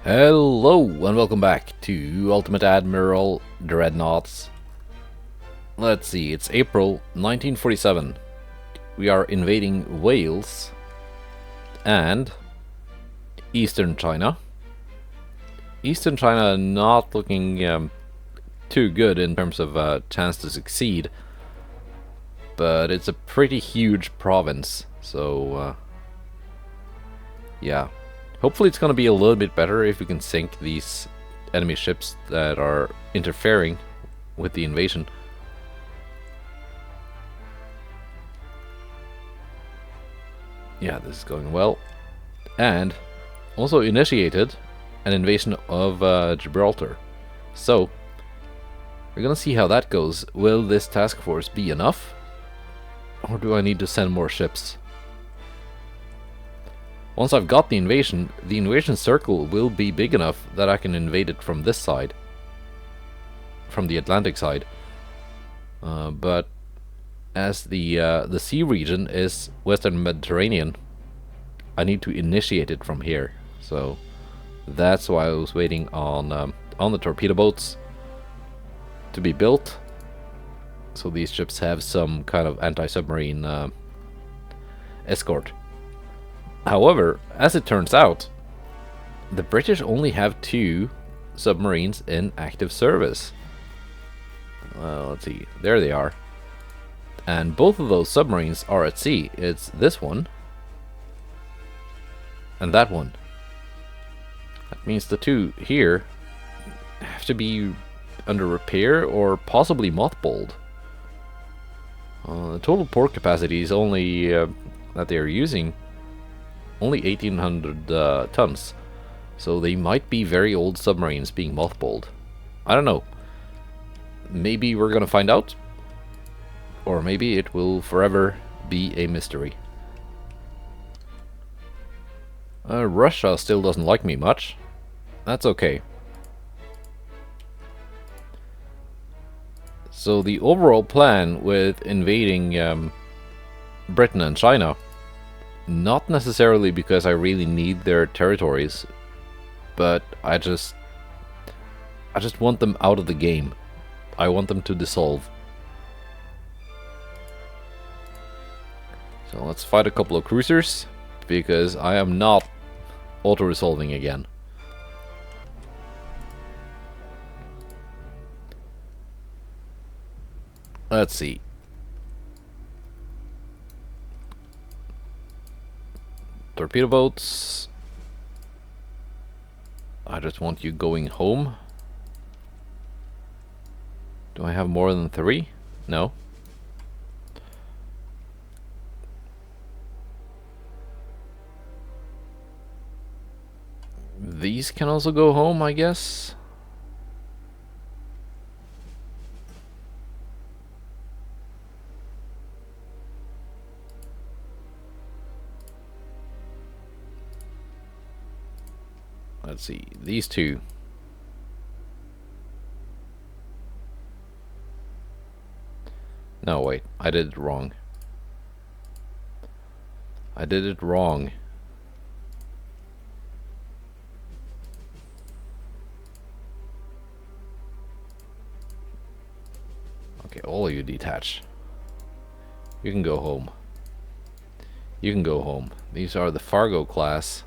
Hello and welcome back to Ultimate Admiral Dreadnoughts. Let's see, it's April 1947. We are invading Wales and Eastern China. Eastern China not looking too good in terms of chance to succeed, but it's a pretty huge province, so yeah. Hopefully it's going to be a little bit better if we can sink these enemy ships that are interfering with the invasion. Yeah, this is going well. And also initiated an invasion of Gibraltar. So, we're going to see how that goes. Will this task force be enough? Or do I need to send more ships? Once I've got the invasion circle will be big enough that I can invade it from this side. From the Atlantic side. But as the sea region is Western Mediterranean, I need to initiate it from here. So that's why I was waiting on the torpedo boats to be built. So these ships have some kind of anti-submarine escort. However, as it turns out, the British only have 2 submarines in active service. Let's see, there they are. And both of those submarines are at sea. It's this one and that one. That means the 2 here have to be under repair or possibly mothballed. The total port capacity is only that they are using only 1,800 tons, so they might be very old submarines being mothballed. I don't know. Maybe we're gonna find out, or maybe it will forever be a mystery. Russia still doesn't like me much. That's okay. So the overall plan with invading Britain and China, not necessarily because I really need their territories, but I just want them out of the game. I want them to dissolve. So let's fight a couple of cruisers, because I am not auto-resolving again. Let's see. Torpedo boats. I just want you going home. Do I have more than 3? No. These can also go home, I guess. Let's see, these 2. No, wait, I did it wrong. I did it wrong. Okay, all of you detach. You can go home. You can go home. These are the Fargo class.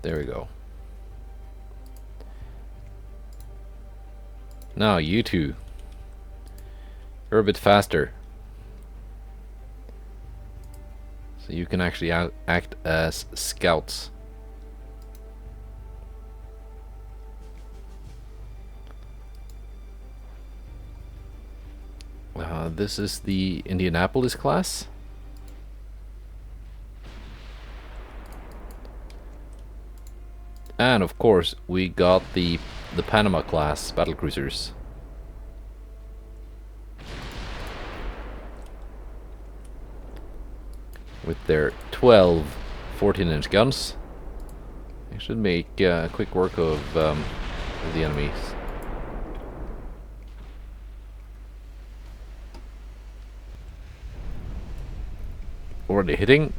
There we go. Now you 2. You're a bit faster. So you can actually act as scouts. This is the Indianapolis class. And of course, we got the Panama class battlecruisers. With their 12 14-inch guns. I should make quick work of the enemies. Already hitting.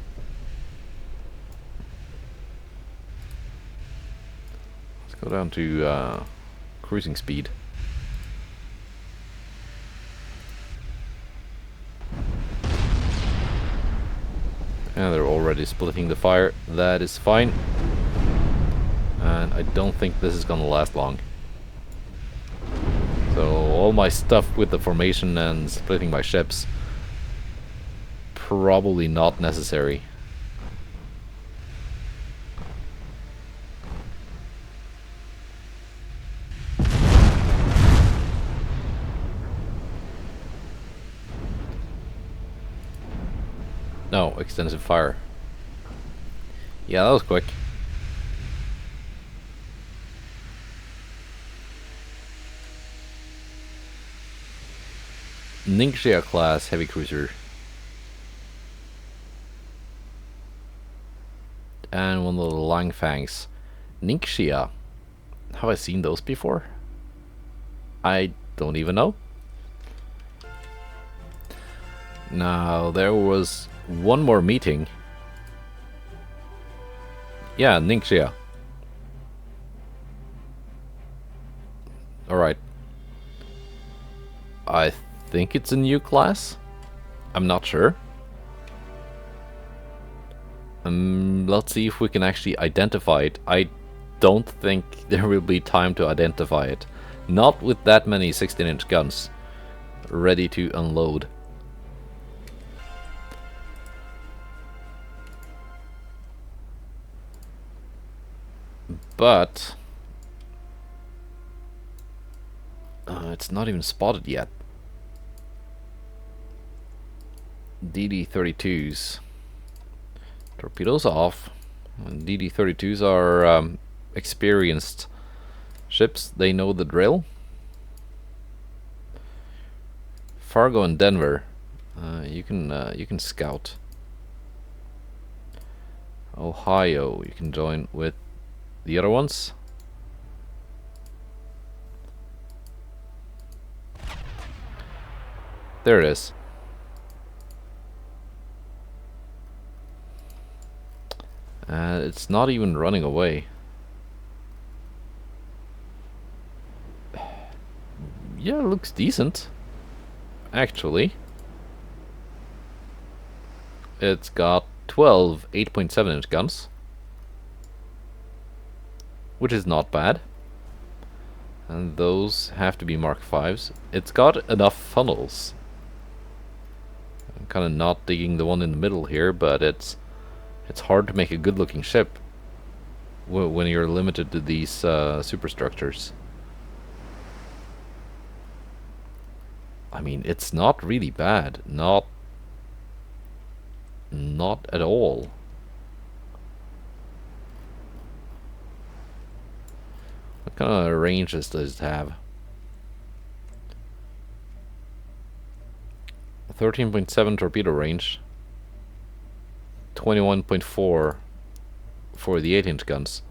Let's go down to cruising speed. And they're already splitting the fire. That is fine. And I don't think this is gonna last long. So all my stuff with the formation and splitting my ships, probably not necessary. No, extensive fire. Yeah, that was quick. Ningxia class heavy cruiser. And one of the Langfangs. Ningxia. Have I seen those before? I don't even know. Now, there was one more meeting. Yeah, Ningxia. Alright. I think it's a new class. I'm not sure. Let's see if we can actually identify it. I don't think there will be time to identify it. Not with that many 16-inch guns ready to unload. But it's not even spotted yet. DD-32s. Torpedoes off. DD-32s are experienced ships. They know the drill. Fargo and Denver. You can scout. Ohio. You can join with the other ones. There it is. It's not even running away. Yeah, it looks decent. Actually. It's got 12 8.7-inch guns. Which is not bad. And those have to be Mark 5s. It's got enough funnels. I'm kind of not digging the one in the middle here, but it's hard to make a good looking ship when you're limited to these superstructures. I mean, it's not really bad. Not at all. What kind of ranges does it have? 13.7 torpedo range. 21.4 for the 8-inch guns.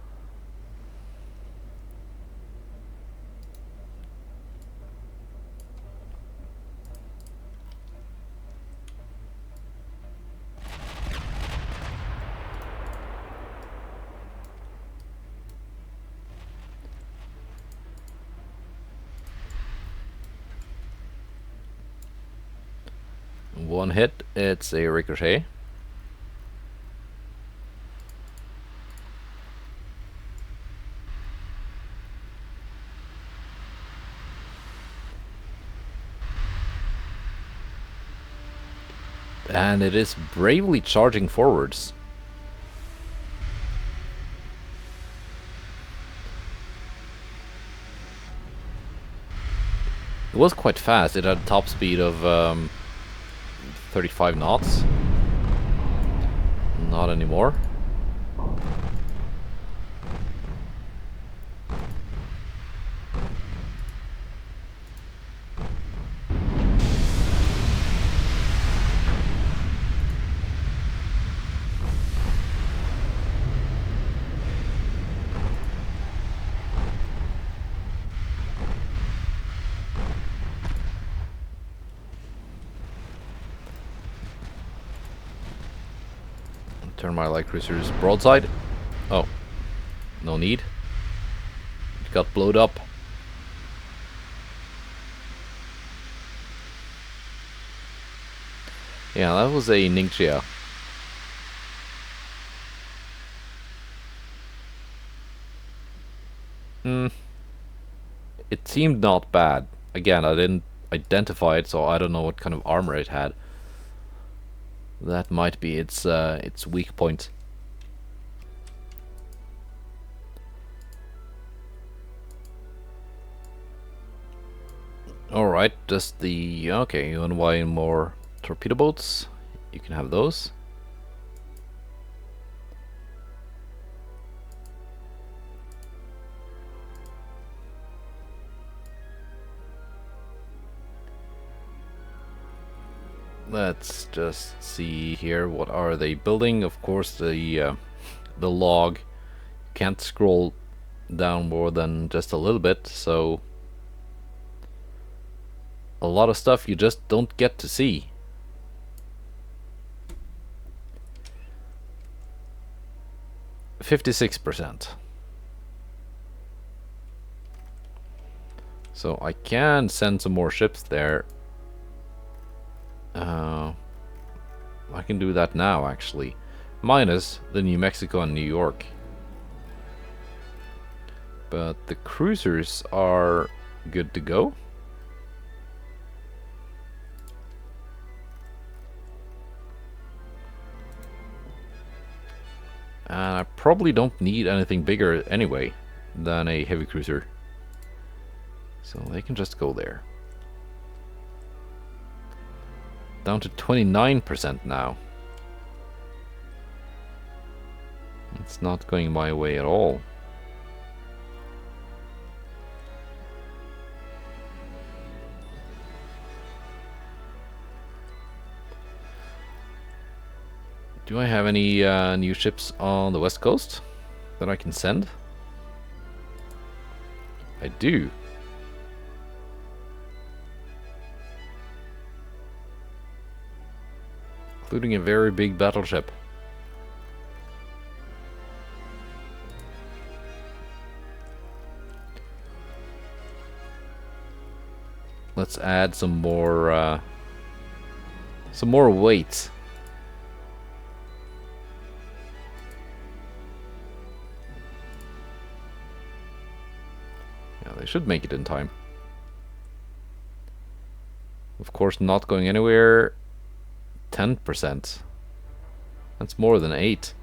One hit, it's a ricochet. And it is bravely charging forwards. It was quite fast. It had a top speed of 35 knots. Not anymore. Turn my light cruisers broadside. Oh, no need. It got blowed up. Yeah, that was a Ningxia. It seemed not bad. Again, I didn't identify it, so I don't know what kind of armor it had. That might be its weak point. Alright, just the... Okay, you want to buy more torpedo boats? You can have those. Let's just see here. What are they building? Of course, the log can't scroll down more than just a little bit, so a lot of stuff you just don't get to see. %56%. So I can send some more ships there. I can do that now, actually. Minus the New Mexico and New York. But the cruisers are good to go. And I probably don't need anything bigger anyway than a heavy cruiser. So they can just go there. Down to 29% now. It's not going my way at all. Do I have any new ships on the west coast that I can send? I do. Including a very big battleship. Let's add some more weight. Yeah, they should make it in time. Of course, not going anywhere. 10%. That's more than 8.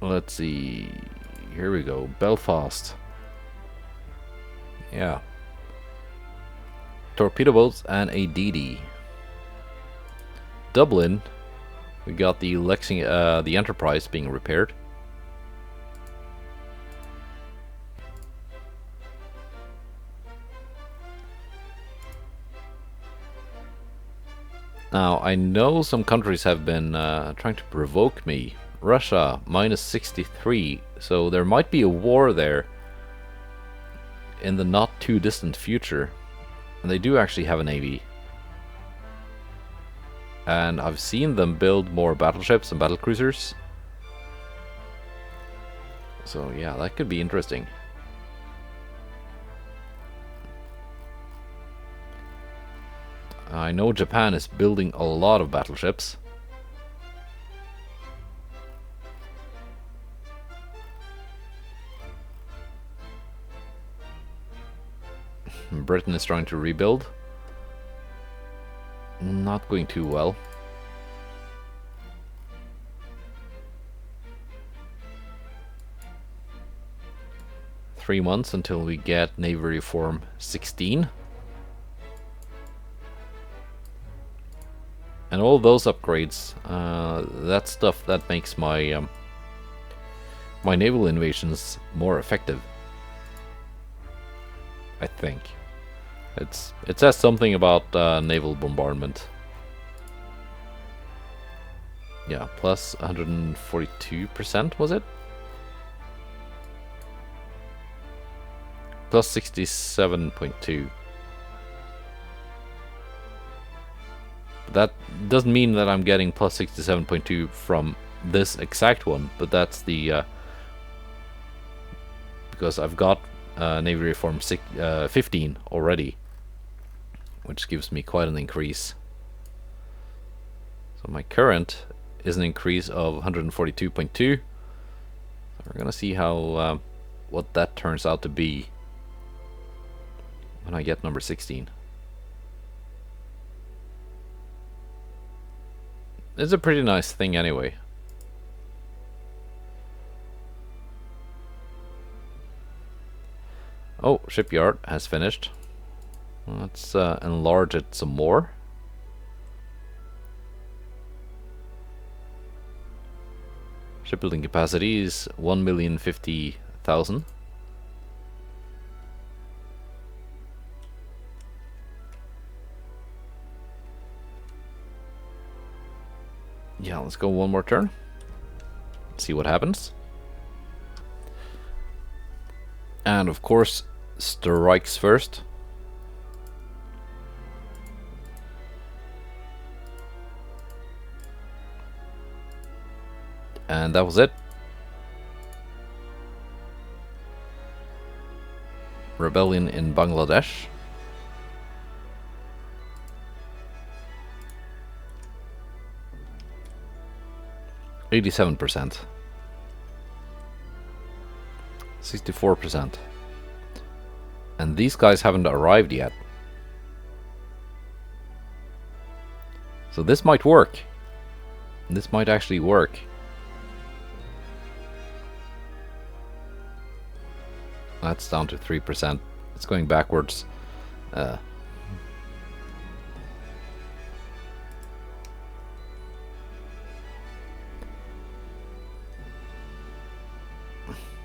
Let's see. Here we go. Belfast. Yeah. Torpedo boats and a DD. Dublin. We got the the Enterprise being repaired. Now, I know some countries have been trying to provoke me. Russia, -63, so there might be a war there in the not too distant future. And they do actually have a navy. And I've seen them build more battleships and battlecruisers. So yeah, that could be interesting. I know Japan is building a lot of battleships. Britain is trying to rebuild. Not going too well. Three months until we get Navy Reform 16. And all those upgrades, that stuff that makes my my naval invasions more effective. I think it says something about naval bombardment. Yeah, plus 142%, was it? Plus 67.2. That doesn't mean that I'm getting plus 67.2 from this exact one, but that's the because I've got Navy Reform 15 already, which gives me quite an increase. So my current is an increase of 142.2. We're gonna see how what that turns out to be when I get number 16. It's a pretty nice thing anyway. Oh, shipyard has finished. Let's enlarge it some more. Shipbuilding capacity is 1,050,000. Yeah, let's go one more turn. See what happens. And of course, strikes first. And that was it. Rebellion in Bangladesh. %. 64%. And these guys haven't arrived yet. So this might work. This might actually work. That's down to 3%. It's going backwards.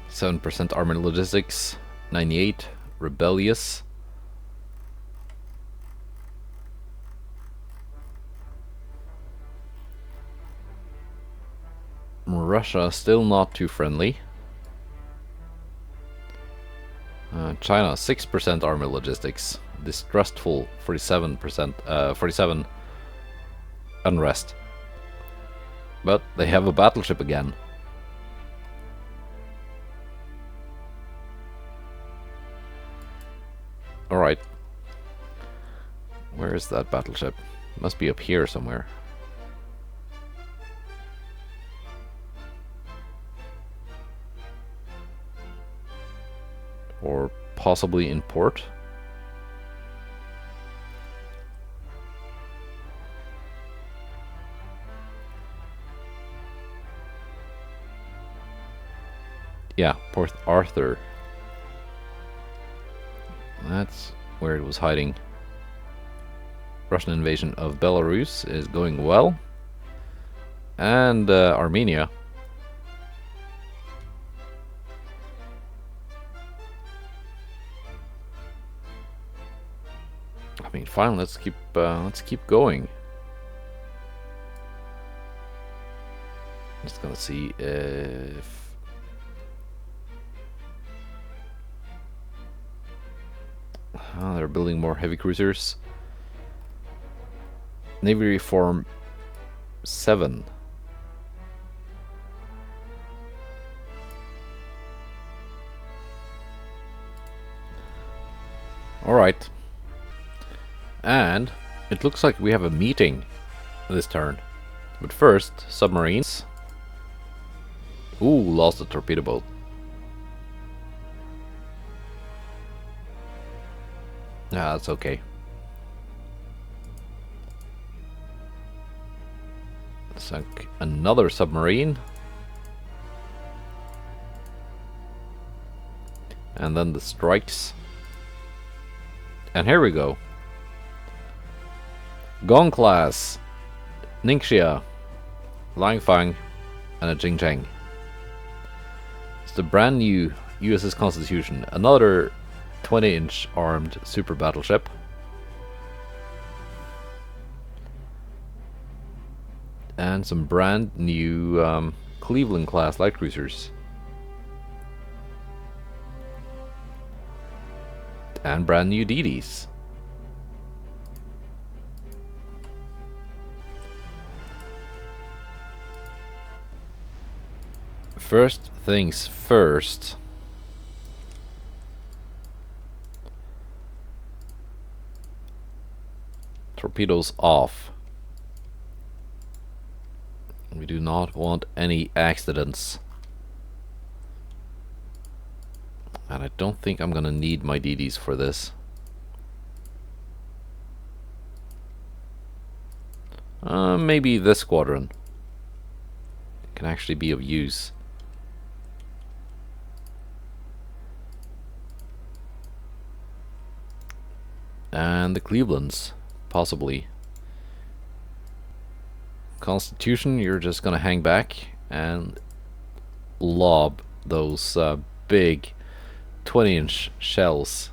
7% armored logistics, 98 rebellious. Russia still not too friendly. China 6% armored logistics, distrustful 47%, 47 unrest. But they have a battleship again. Alright. Where is that battleship? Must be up here somewhere. Or possibly in port. Yeah, Port Arthur. That's where it was hiding. Russian invasion of Belarus is going well. And Armenia. I mean, fine. Let's keep going. Just gonna see if they're building more heavy cruisers. Navy Reform 7. Alright. And it looks like we have a meeting this turn. But first, submarines. Ooh, lost a torpedo boat. Yeah, that's okay. Sunk another submarine. And then the strikes. And here we go. Gong class, Ningxia, Langfang, and a Jingcheng. It's the brand new USS Constitution. Another 20-inch armed super battleship. And some brand new Cleveland class light cruisers. And brand new DDs. First things first. Torpedoes off. We do not want any accidents. And I don't think I'm gonna need my DDs for this. Maybe this squadron can actually be of use. And the Clevelands, possibly. Constitution, you're just gonna hang back and lob those big 20-inch shells.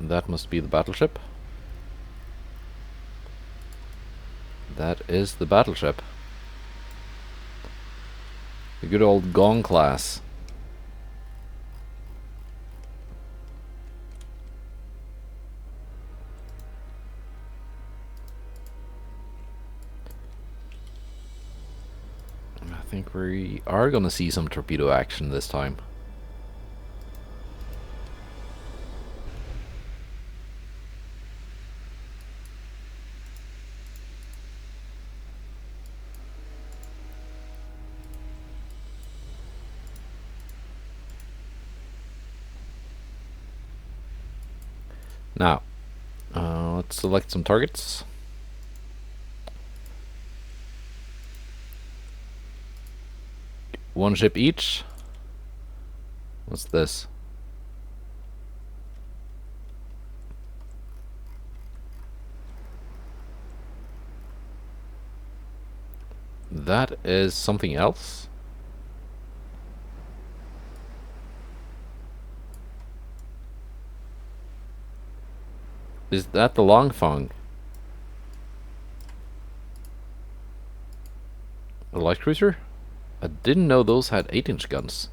That must be the battleship. That is the battleship. The good old Gong class. I think we are gonna see some torpedo action this time. Now, let's select some targets. One ship each. What's this? That is something else. Is that the Longfang? A light cruiser? I didn't know those had 8-inch guns.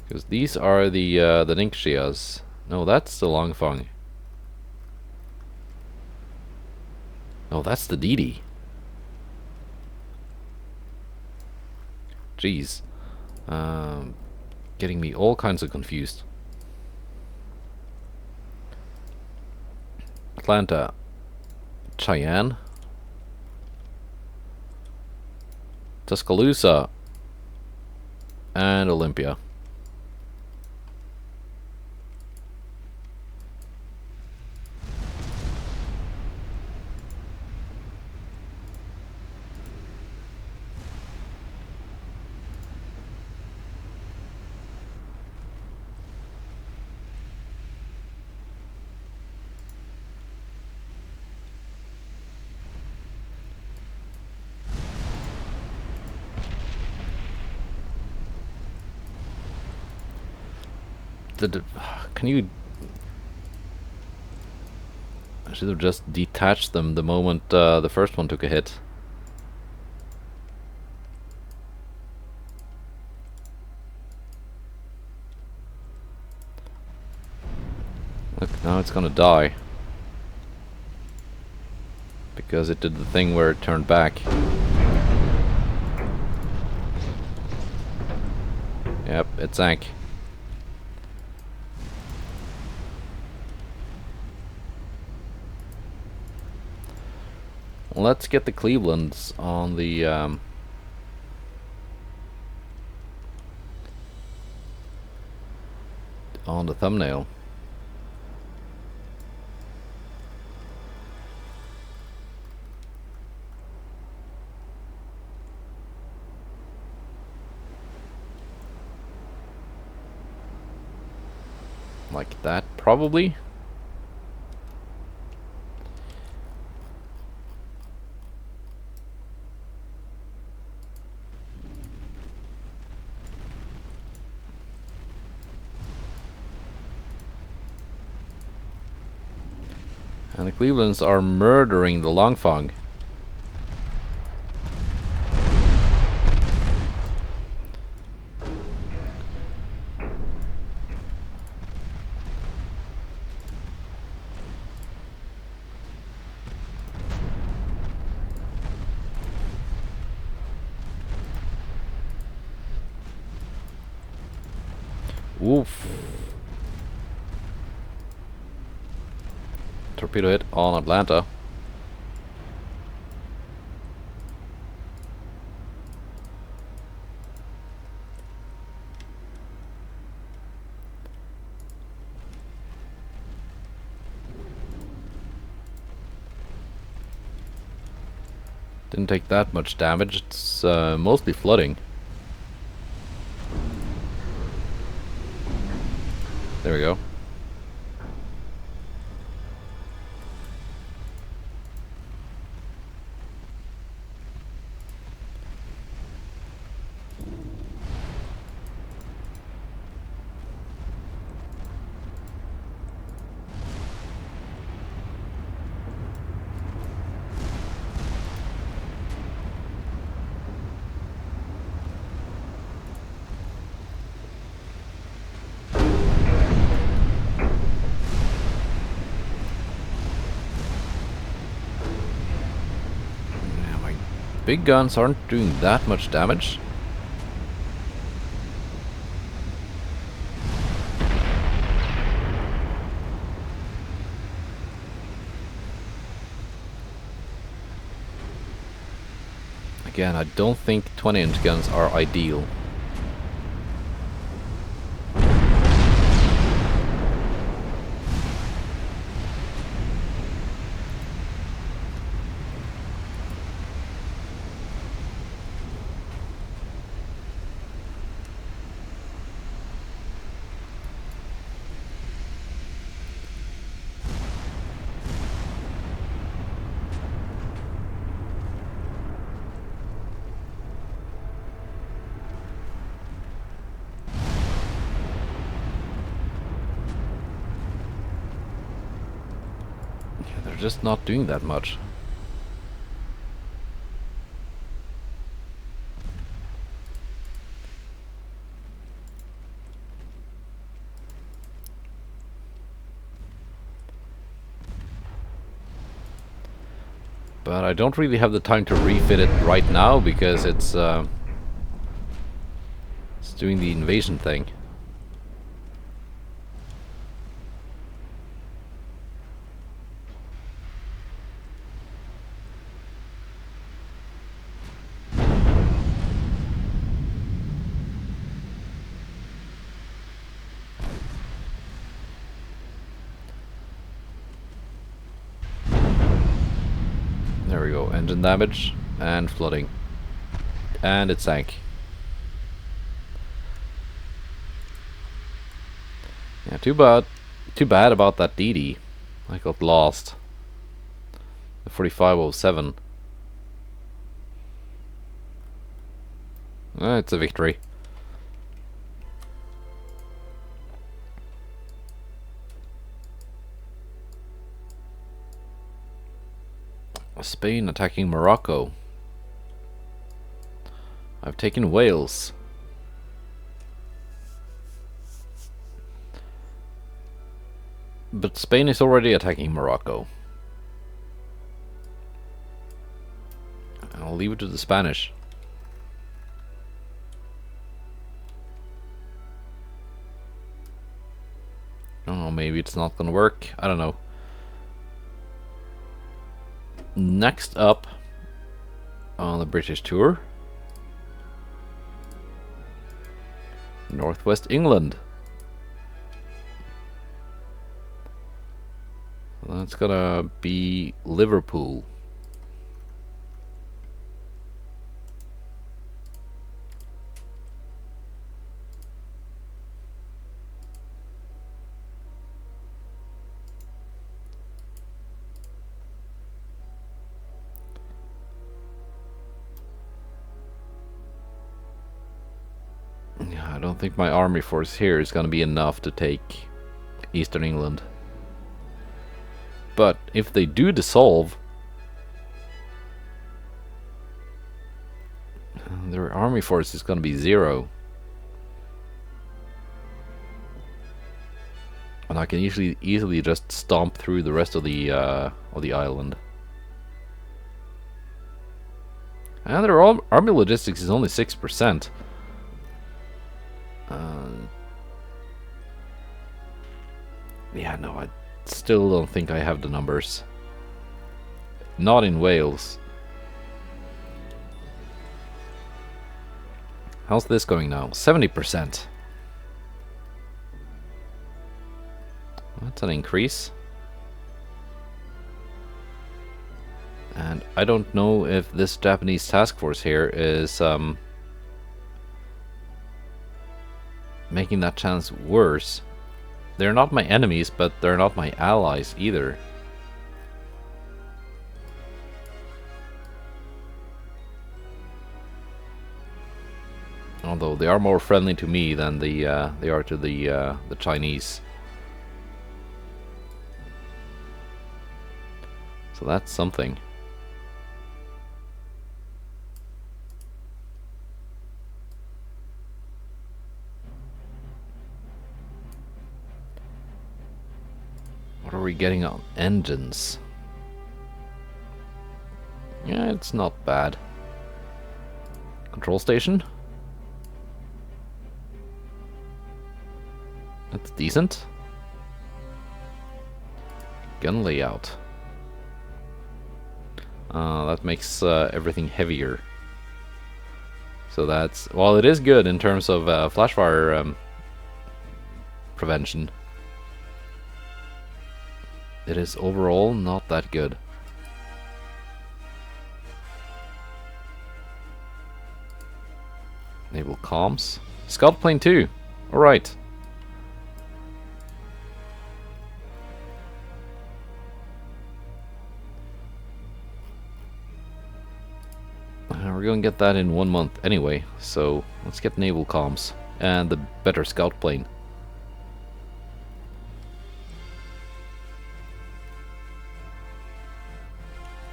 Because these are the Ningxias. No, that's the Longfang. No, that's the DD. Jeez. Getting me all kinds of confused. Atlanta. Cheyenne. Tuscaloosa. And Olympia. Can you... I should have just detached them the moment the first one took a hit. Look, now it's gonna die. Because it did the thing where it turned back. Yep, it sank. Let's get the Clevelands on the thumbnail. Like that, probably. And the Clevelands are murdering the Longfang. Woof. Torpedo hit on Atlanta. Didn't take that much damage. It's mostly flooding. There we go. Big guns aren't doing that much damage. Again, I don't think 20-inch guns are ideal. They're just not doing that much. But I don't really have the time to refit it right now because it's doing the invasion thing. There we go, engine damage and flooding. And it sank. Yeah, too bad about that DD. I got lost. The 4507. It's a victory. Spain attacking Morocco. I've taken Wales. But Spain is already attacking Morocco. I'll leave it to the Spanish. Oh, maybe it's not gonna work. I don't know. Next up on the British tour, Northwest England. That's gonna be Liverpool. I don't think my army force here is going to be enough to take Eastern England. But if they do dissolve, their army force is going to be 0. And I can easily just stomp through the rest of the island. And their army logistics is only 6%. Yeah, no, I still don't think I have the numbers. Not in Wales. How's this going now? 70%. That's an increase. And I don't know if this Japanese task force here is making that chance worse. They're not my enemies, but they're not my allies either. Although they are more friendly to me than they are to the Chinese. So that's something. What are we getting on engines? Yeah, it's not bad. Control station? That's decent. Gun layout. That makes everything heavier. So that's... well, it is good in terms of flash fire prevention. It is overall not that good. Naval comms. Scout plane 2. Alright. We're going to get that in 1 month anyway, so let's get naval comms and the better scout plane.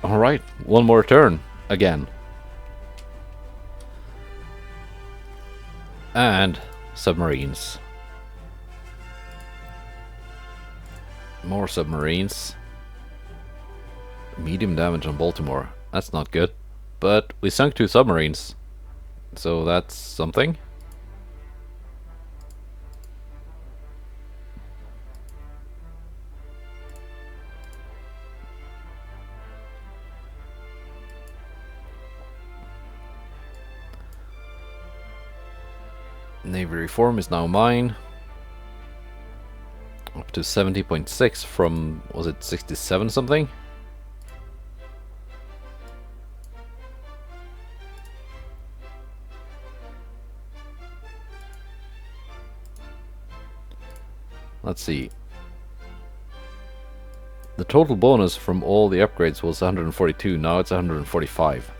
Alright, one more turn again. And submarines. More submarines. Medium damage on Baltimore. That's not good. But we sunk 2 submarines. So that's something. Navy reform is now mine. Up to 70.6 from, was it 67 something? Let's see. The total bonus from all the upgrades was 142, now it's 145.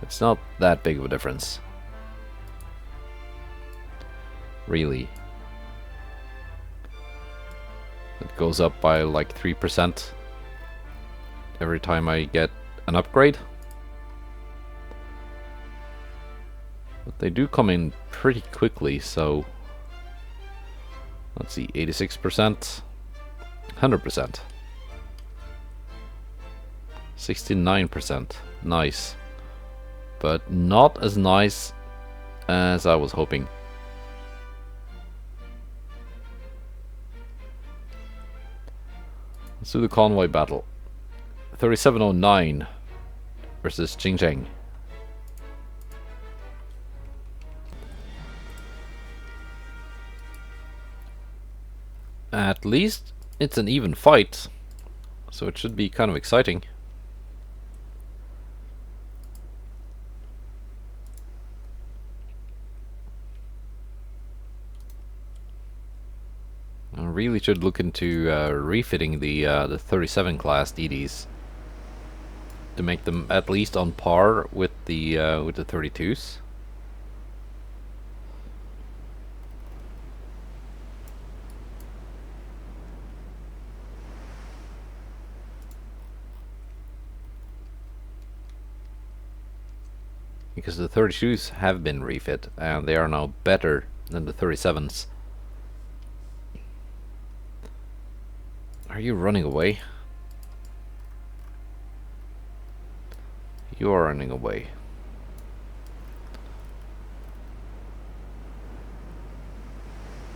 It's not that big of a difference. Really. It goes up by like 3% every time I get an upgrade. But they do come in pretty quickly, so... let's see, 86%, 100%, 69%, nice, but not as nice as I was hoping. Let's do the convoy battle. 3709 versus Xinjiang. At least it's an even fight, so it should be kind of exciting. I really should look into refitting the 37 class DDs to make them at least on par with the 32s. Because the 32s have been refit and they are now better than the 37s. Are you running away? You are running away.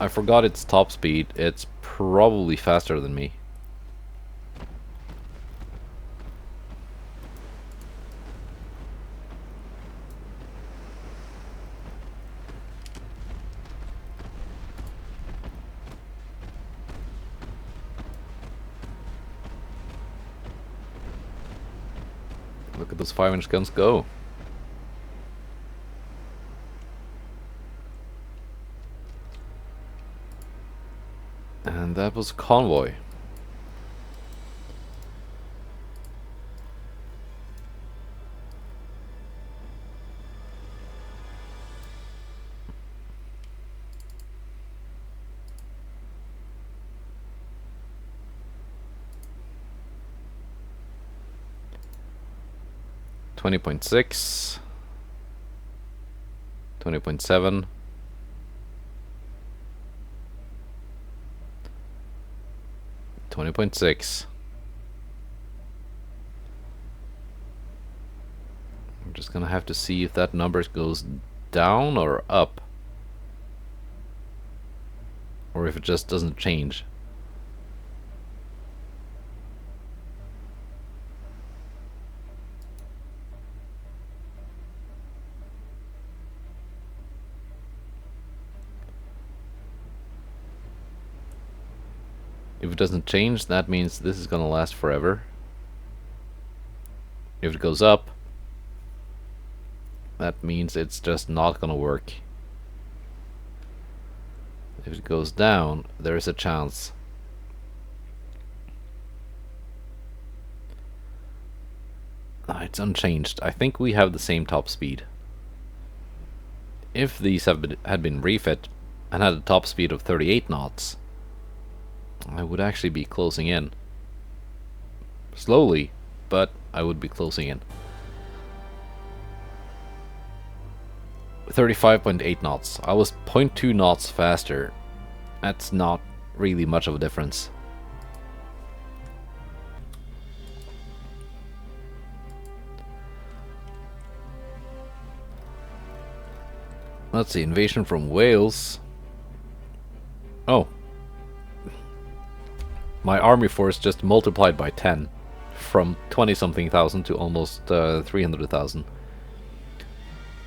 I forgot its top speed. It's probably faster than me. Look at those 5-inch guns go. And that was convoy. $20.6, $20.7, $20.6. I'm just gonna have to see if that number goes down or up, or if it just doesn't change. If it doesn't change, that means this is gonna last forever. If it goes up, that means it's just not gonna work. If it goes down, there is a chance. It's unchanged. I think we have the same top speed. If these had been refit and had a top speed of 38 knots, I would actually be closing in. Slowly, but I would be closing in. 35.8 knots. I was 0.2 knots faster. That's not really much of a difference. Let's see, invasion from Wales. Oh. My army force just multiplied by 10. From 20-something thousand to almost 300,000.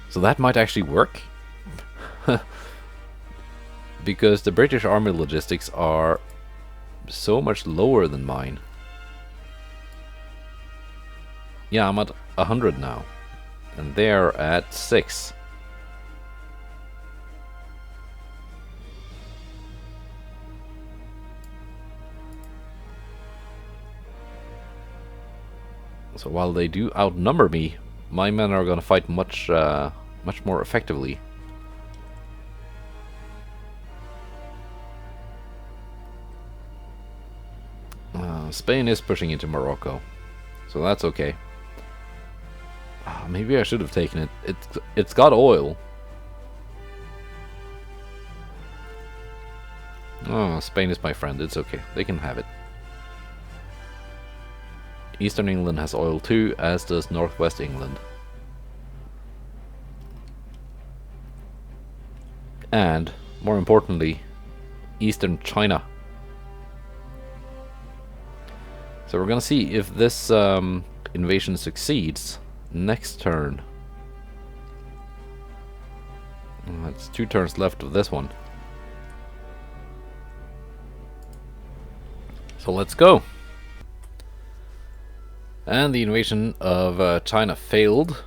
So that might actually work. Because the British army logistics are so much lower than mine. Yeah, I'm at 100 now. And they're at 6. So while they do outnumber me, my men are going to fight much more effectively. Spain is pushing into Morocco, so that's okay. Maybe I should have taken it. It's got oil. Oh, Spain is my friend. It's okay. They can have it. Eastern England has oil too, as does Northwest England. And, more importantly, Eastern China. So we're gonna see if this invasion succeeds next turn. It's 2 turns left of this one. So let's go. And the invasion of China failed.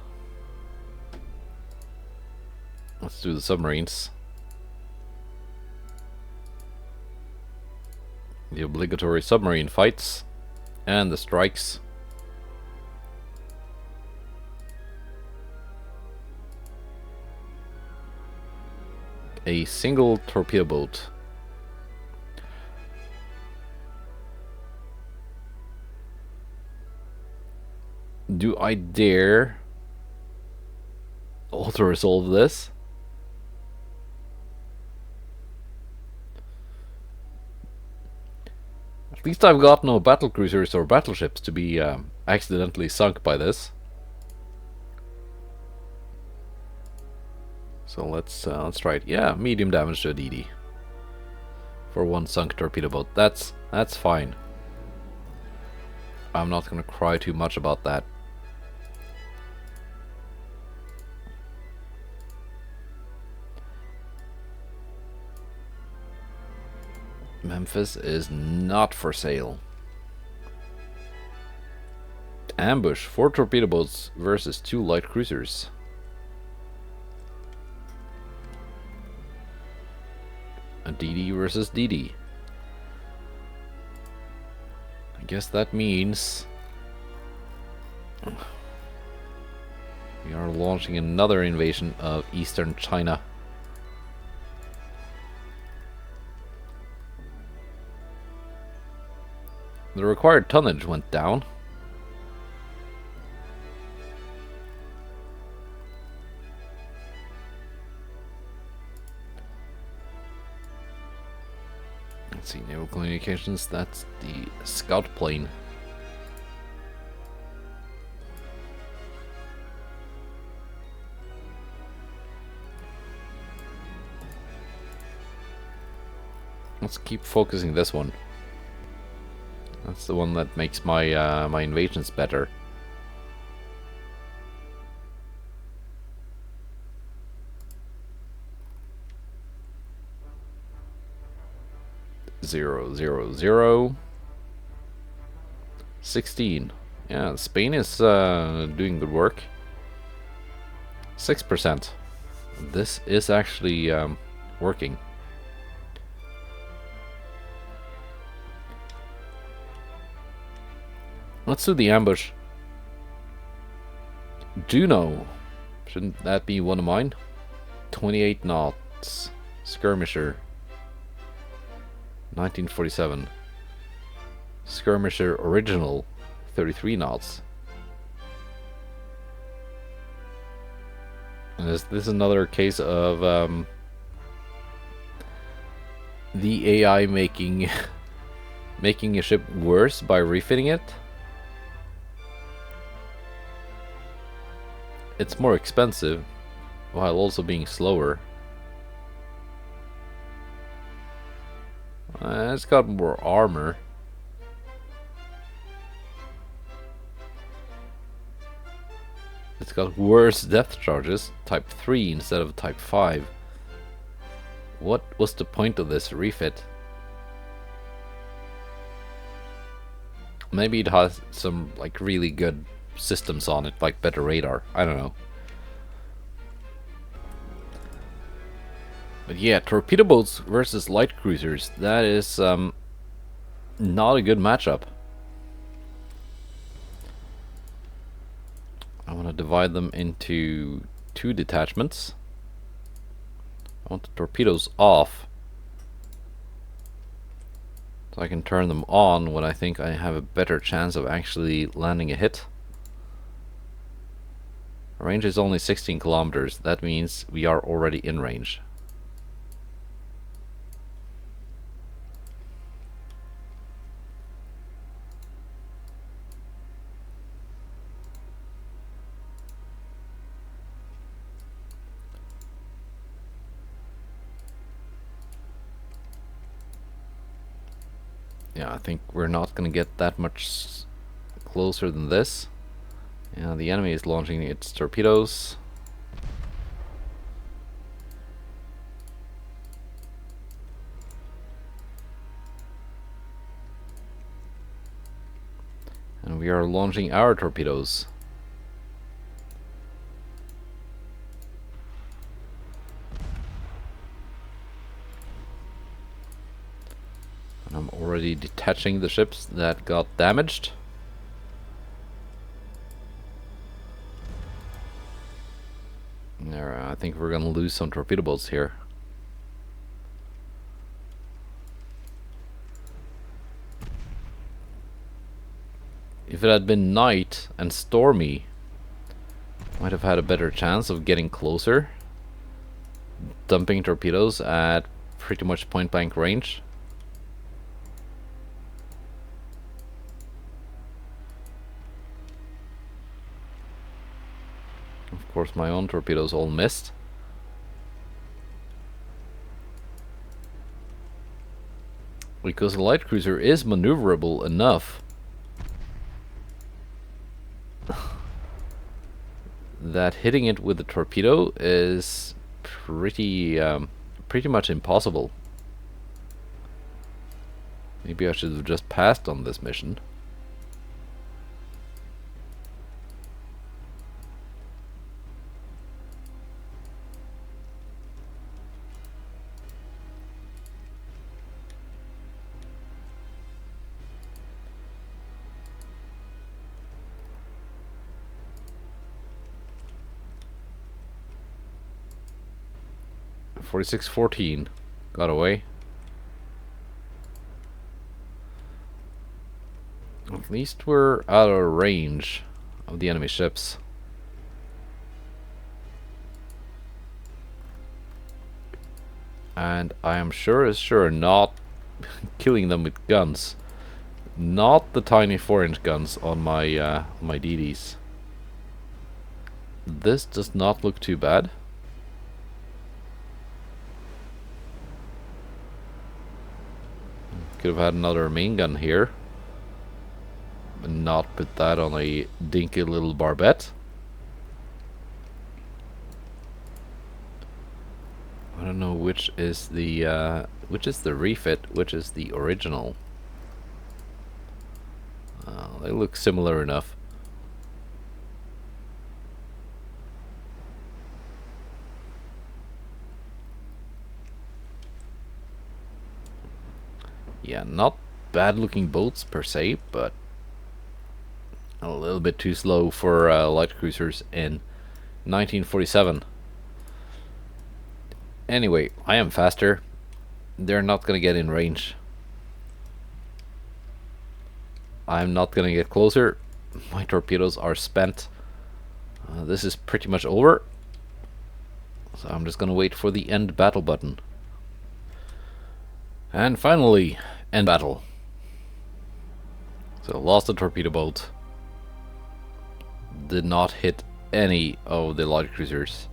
Let's do the submarines. The obligatory submarine fights and the strikes. A single torpedo boat. Do I dare auto-resolve this? At least I've got no battle cruisers or battleships to be accidentally sunk by this. So let's try it. Yeah, medium damage to a DD. for one sunk torpedo boat. That's fine. I'm not gonna cry too much about that. Memphis is not for sale. Ambush, 4 torpedo boats versus 2 light cruisers. A DD versus DD. I guess that means we are launching another invasion of Eastern China. The required tonnage went down. Let's see, naval communications, that's the scout plane. Let's keep focusing this one. That's the one that makes my my invasions better. Zero, zero, zero. 16. Yeah, Spain is doing good work. 6%. This is actually working. Let's do the ambush. Juno. Shouldn't that be one of mine? 28 knots. Skirmisher. 1947. Skirmisher original. 33 knots. And this is another case of the AI making making a ship worse by refitting it. It's more expensive, while also being slower. It's got more armor. It's got worse depth charges, type 3 instead of type 5. What was the point of this refit? Maybe it has some like really good systems on it, like better radar. I don't know. But yeah, torpedo boats versus light cruisers. That is not a good matchup. I want to divide them into 2 detachments. I want the torpedoes off, so I can turn them on when I think I have a better chance of actually landing a hit. Range is only 16 kilometers. That means we are already in range. Yeah, I think we're not gonna get that much closer than this. Yeah, the enemy is launching its torpedoes. And we are launching our torpedoes. And I'm already detaching the ships that got damaged. There, I think we're gonna lose some torpedo boats here. If it had been night and stormy, might have had a better chance of getting closer, dumping torpedoes at pretty much point blank range. Of course, my own torpedoes all missed. because the light cruiser is maneuverable enough that hitting it with a torpedo is pretty much impossible. Maybe I should have just passed on this mission. .46-14 got away. At least we're out of range of the enemy ships. And I am sure as sure not killing them with guns. Not the tiny 4-inch guns on my my DDs. This does not look too bad. Could have had another main gun here. And not put that on a dinky little barbette. I don't know which is the refit, which is the original. They look similar enough. Yeah, not bad looking boats per se, but a little bit too slow for light cruisers in 1947. Anyway, I am faster. They're not gonna get in range. I'm not gonna get closer. My torpedoes are spent. This is pretty much over. So I'm just gonna wait for the end battle button. And finally, end battle. So lost the torpedo boat. Did not hit any of the light cruisers.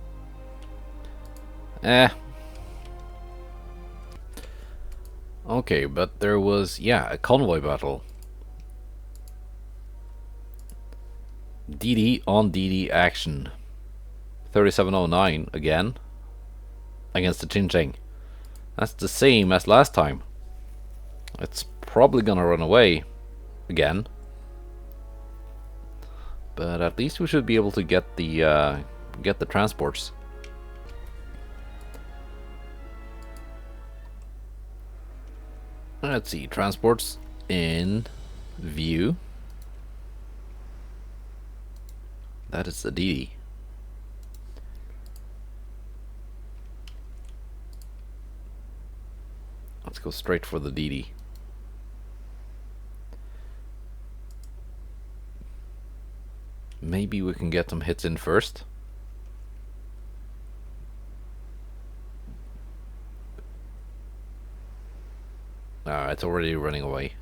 Okay, but there was, yeah, a convoy battle. DD on DD action. 3709 again against the Chin-Cheng. That's the same as last time. It's probably gonna run away again, but at least we should be able to get the transports. Let's see, transports in view. That is the DD. Let's go straight for the DD. Maybe we can get some hits in first. Ah, it's already running away.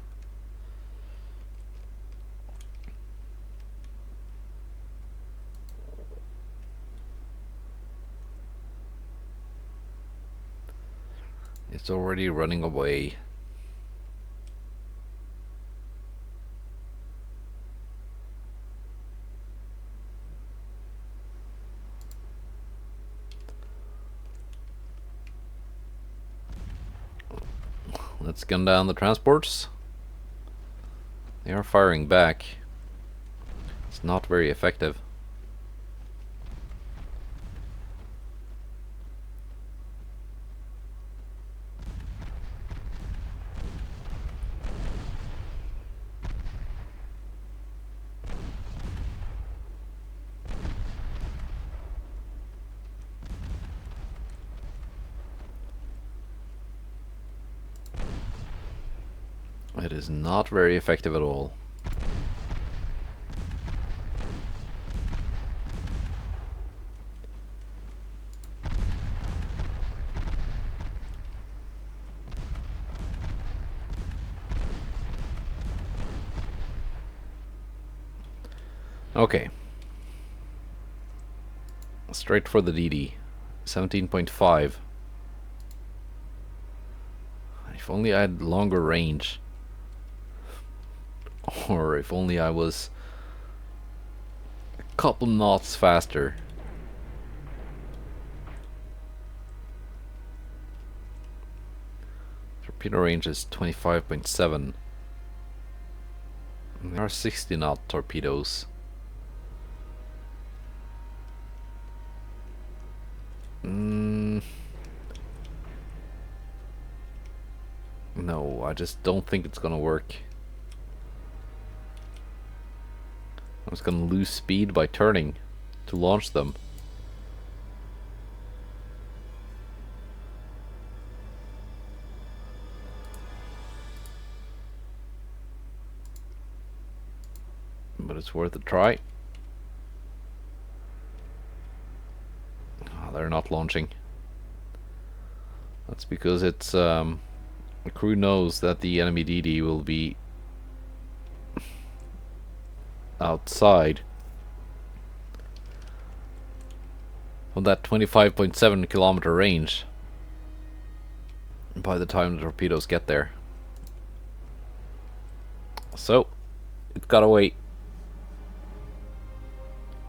It's already running away. Let's gun down the transports. They are firing back. It's not very effective. It is not very effective at all. Okay. Straight for the DD. 17.5. I If only I had longer range. Or if only I was a couple knots faster. Torpedo range is 25.7. There are 60 knot torpedoes. No, I just don't think it's gonna work. I'm just gonna lose speed by turning to launch them. But it's worth a try. Oh, they're not launching. That's because it's the crew knows that the enemy DD will be outside of that 25.7 kilometer range by the time the torpedoes get there. So it's gotta wait.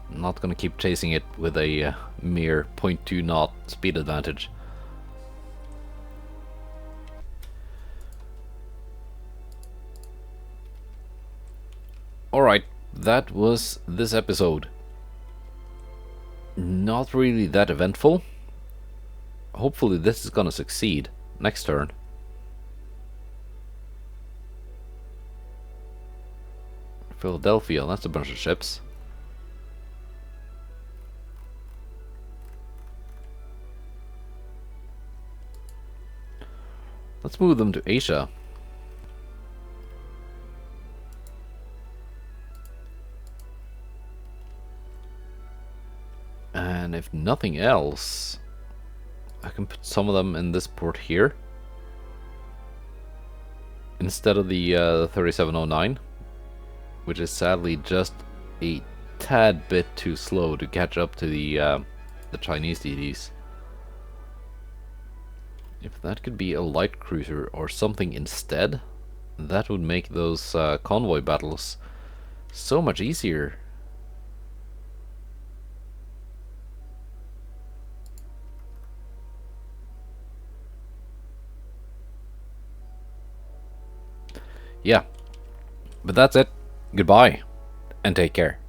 I'm not gonna keep chasing it with a mere 0.2 knot speed advantage. Alright, that was this episode. Not really that eventful. Hopefully this is gonna succeed next turn. Philadelphia, that's a bunch of ships. Let's move them to Asia. And if nothing else, I can put some of them in this port here instead of the 3709, which is sadly just a tad bit too slow to catch up to the Chinese DDs. If that could be a light cruiser or something instead, that would make those convoy battles so much easier. Yeah, but that's it. Goodbye, and take care.